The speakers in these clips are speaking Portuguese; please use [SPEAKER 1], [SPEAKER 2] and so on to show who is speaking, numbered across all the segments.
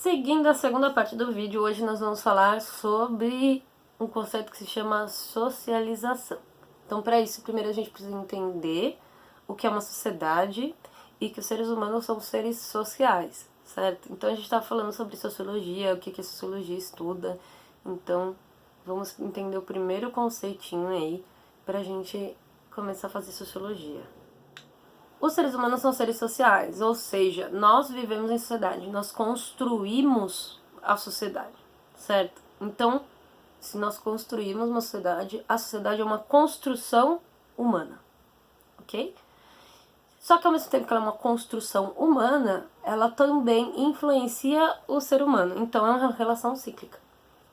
[SPEAKER 1] Seguindo a segunda parte do vídeo, hoje nós vamos falar sobre um conceito que se chama socialização. Então, para isso, primeiro a gente precisa entender o que é uma sociedade e que os seres humanos são seres sociais, certo? Então, a gente está falando sobre sociologia, o que a sociologia estuda. Então, vamos entender o primeiro conceitinho aí para a gente começar a fazer sociologia. Os seres humanos são seres sociais, ou seja, nós vivemos em sociedade, nós construímos a sociedade, certo? Então, se nós construímos uma sociedade, a sociedade é uma construção humana, ok? Só que ao mesmo tempo que ela é uma construção humana, ela também influencia o ser humano, então é uma relação cíclica.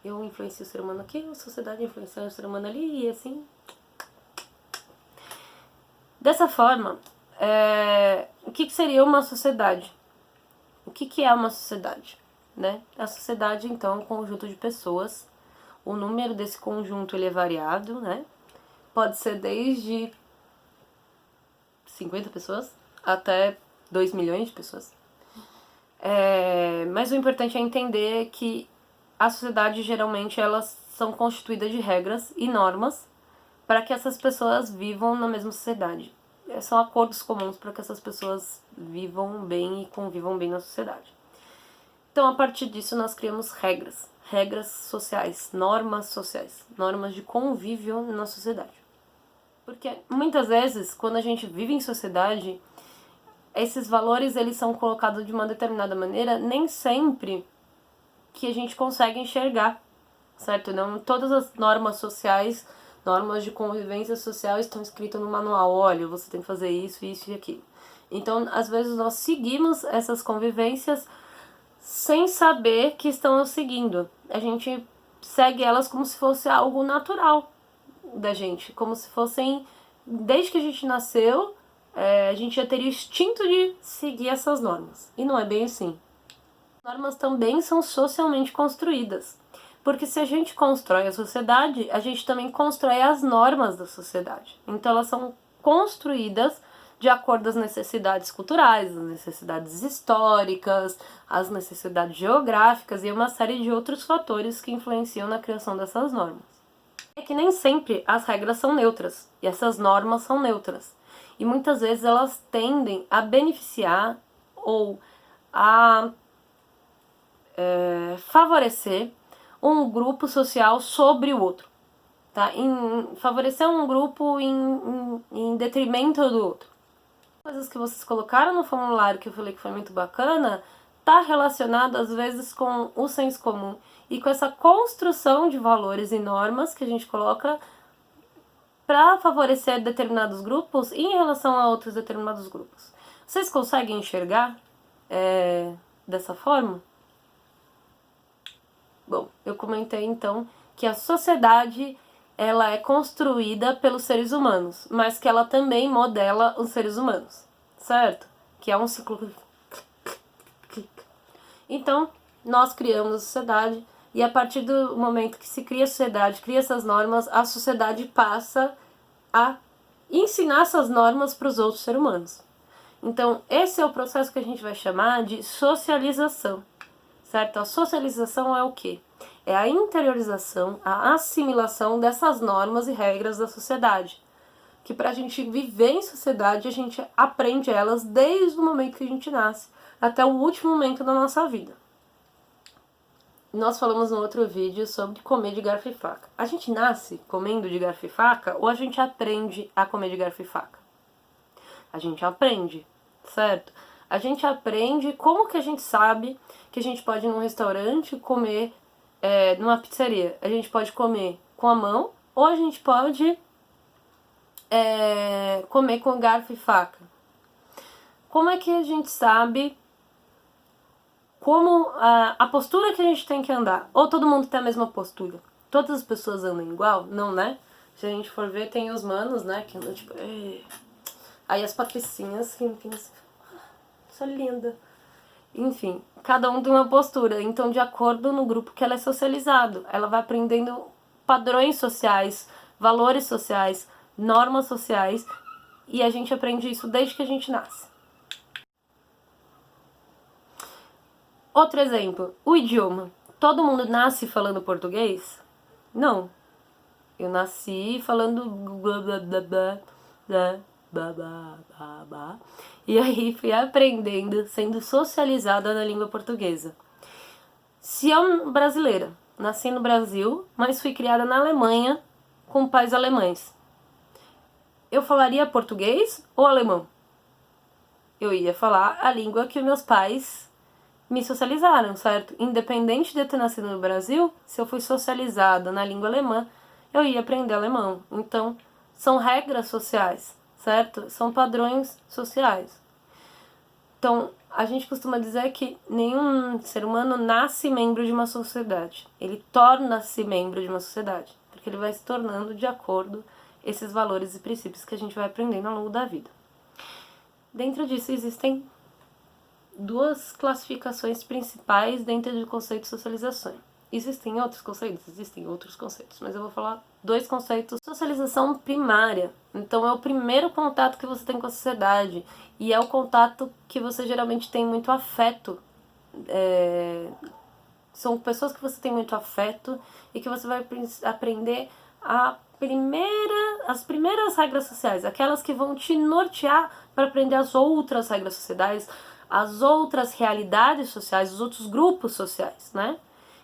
[SPEAKER 1] Eu influencio o ser humano aqui, a sociedade influencia o ser humano ali, e assim. Dessa forma, o que seria uma sociedade? O que é uma sociedade? Né? A sociedade, então, é um conjunto de pessoas. O número desse conjunto ele é variado, né? Pode ser desde 50 pessoas até 2 milhões de pessoas. Mas o importante é entender que a sociedade, geralmente, elas são constituídas de regras e normas para que essas pessoas vivam na mesma sociedade. São acordos comuns para que essas pessoas vivam bem e convivam bem na sociedade. Então, a partir disso, nós criamos regras sociais, normas de convívio na sociedade. Porque muitas vezes, quando a gente vive em sociedade, esses valores eles são colocados de uma determinada maneira, nem sempre que a gente consegue enxergar, certo? Não todas as normas sociais, normas de convivência social estão escritas no manual. Olha, você tem que fazer isso, isso e aquilo. Então, às vezes nós seguimos essas convivências sem saber que estamos seguindo. A gente segue elas como se fosse algo natural da gente, como se fossem, desde que a gente nasceu, a gente já teria o instinto de seguir essas normas. E não é bem assim. As normas também são socialmente construídas. Porque se a gente constrói a sociedade, a gente também constrói as normas da sociedade. Então elas são construídas de acordo com as necessidades culturais, as necessidades históricas, as necessidades geográficas e uma série de outros fatores que influenciam na criação dessas normas. É que nem sempre as regras são neutras e essas normas são neutras. E muitas vezes elas tendem a beneficiar ou a favorecer um grupo social sobre o outro, tá? Favorecer um grupo em detrimento do outro. Coisas que vocês colocaram no formulário que eu falei que foi muito bacana, tá relacionado às vezes com o senso comum e com essa construção de valores e normas que a gente coloca para favorecer determinados grupos em relação a outros determinados grupos. Vocês conseguem enxergar dessa forma? Bom, eu comentei então que a sociedade ela é construída pelos seres humanos, mas que ela também modela os seres humanos, certo? Que é um ciclo. Então, nós criamos a sociedade e a partir do momento que se cria a sociedade, cria essas normas, a sociedade passa a ensinar essas normas para os outros seres humanos. Então, esse é o processo que a gente vai chamar de socialização. Certo? A socialização é o quê? É a interiorização, a assimilação dessas normas e regras da sociedade. Que para a gente viver em sociedade, a gente aprende elas desde o momento que a gente nasce até o último momento da nossa vida. Nós falamos no outro vídeo sobre comer de garfo e faca. A gente nasce comendo de garfo e faca ou a gente aprende a comer de garfo e faca? A gente aprende, certo? A gente aprende como que a gente sabe que a gente pode ir num restaurante comer numa pizzaria. A gente pode comer com a mão ou a gente pode comer com garfo e faca. Como é que a gente sabe como a postura que a gente tem que andar? Ou todo mundo tem a mesma postura? Todas as pessoas andam igual? Não, né? Se a gente for ver, tem os manos, né, que andam tipo... Aí as patricinhas que isso é linda. Enfim, cada um tem uma postura. Então, de acordo no grupo que ela é socializado, ela vai aprendendo padrões sociais, valores sociais, normas sociais, e a gente aprende isso desde que a gente nasce. Outro exemplo, o idioma. Todo mundo nasce falando português? Não. Eu nasci falando blá blá blá blá blá blá blá blá blá. E aí fui aprendendo, sendo socializada na língua portuguesa. Se eu brasileira, nasci no Brasil, mas fui criada na Alemanha com pais alemães, eu falaria português ou alemão? Eu ia falar a língua que meus pais me socializaram, certo? Independente de eu ter nascido no Brasil, se eu fui socializada na língua alemã, eu ia aprender alemão. Então, são regras sociais, certo? São padrões sociais. Então, a gente costuma dizer que nenhum ser humano nasce membro de uma sociedade. Ele torna-se membro de uma sociedade, porque ele vai se tornando de acordo esses valores e princípios que a gente vai aprendendo ao longo da vida. Dentro disso existem duas classificações principais dentro do conceito de socialização. Existem outros conceitos, mas eu vou falar dois conceitos. Socialização primária, então é o primeiro contato que você tem com a sociedade e é o contato que você geralmente tem muito afeto. São pessoas que você tem muito afeto e que você vai aprender as primeiras regras sociais, aquelas que vão te nortear para aprender as outras regras sociais, as outras realidades sociais, os outros grupos sociais, né?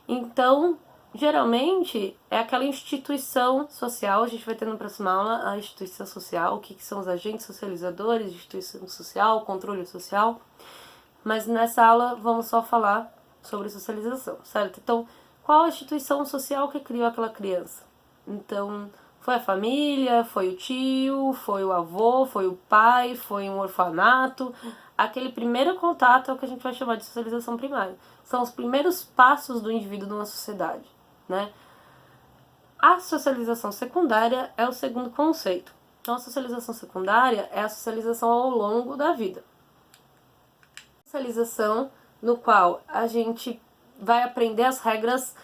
[SPEAKER 1] Então, geralmente, é aquela instituição social, a gente vai ter na próxima aula a instituição social, o que são os agentes socializadores, instituição social, controle social, mas nessa aula vamos só falar sobre socialização, certo? Então, qual a instituição social que criou aquela criança? Então, foi a família, foi o tio, foi o avô, foi o pai, foi um orfanato. Aquele primeiro contato é o que a gente vai chamar de socialização primária. São os primeiros passos do indivíduo numa sociedade, né? A socialização secundária é o segundo conceito. Então, a socialização secundária é a socialização ao longo da vida. Socialização no qual a gente vai aprender as regras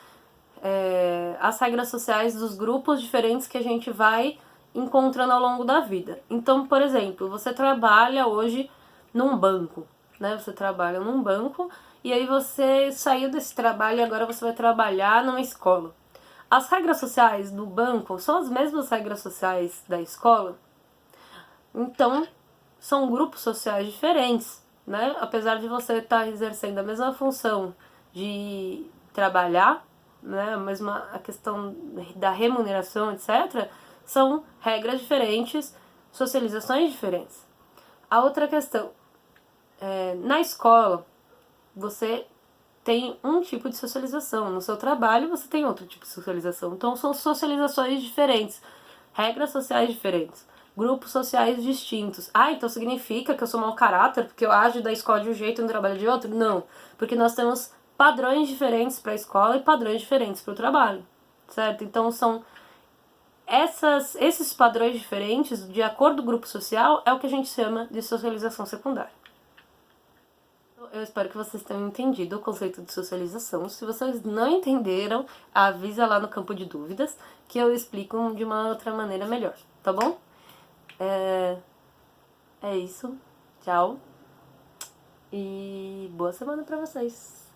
[SPEAKER 1] sociais dos grupos diferentes que a gente vai encontrando ao longo da vida. Então, por exemplo, você trabalha hoje num banco, né? Você trabalha num banco e aí você saiu desse trabalho e agora você vai trabalhar numa escola. As regras sociais do banco são as mesmas regras sociais da escola? Então, são grupos sociais diferentes, né? Apesar de você estar exercendo a mesma função de trabalhar, né, a questão da remuneração, etc., são regras diferentes, socializações diferentes. A outra questão, na escola, você tem um tipo de socialização, no seu trabalho você tem outro tipo de socialização. Então são socializações diferentes, regras sociais diferentes, grupos sociais distintos. Então significa que eu sou mau caráter porque eu ajo da escola de um jeito e no trabalho de outro? Não, porque nós temos padrões diferentes para a escola e padrões diferentes para o trabalho, certo? Então são esses padrões diferentes, de acordo com o grupo social, é o que a gente chama de socialização secundária. Eu espero que vocês tenham entendido o conceito de socialização. Se vocês não entenderam, avisa lá no campo de dúvidas que eu explico de uma outra maneira melhor, tá bom? É isso. Tchau. E boa semana pra vocês.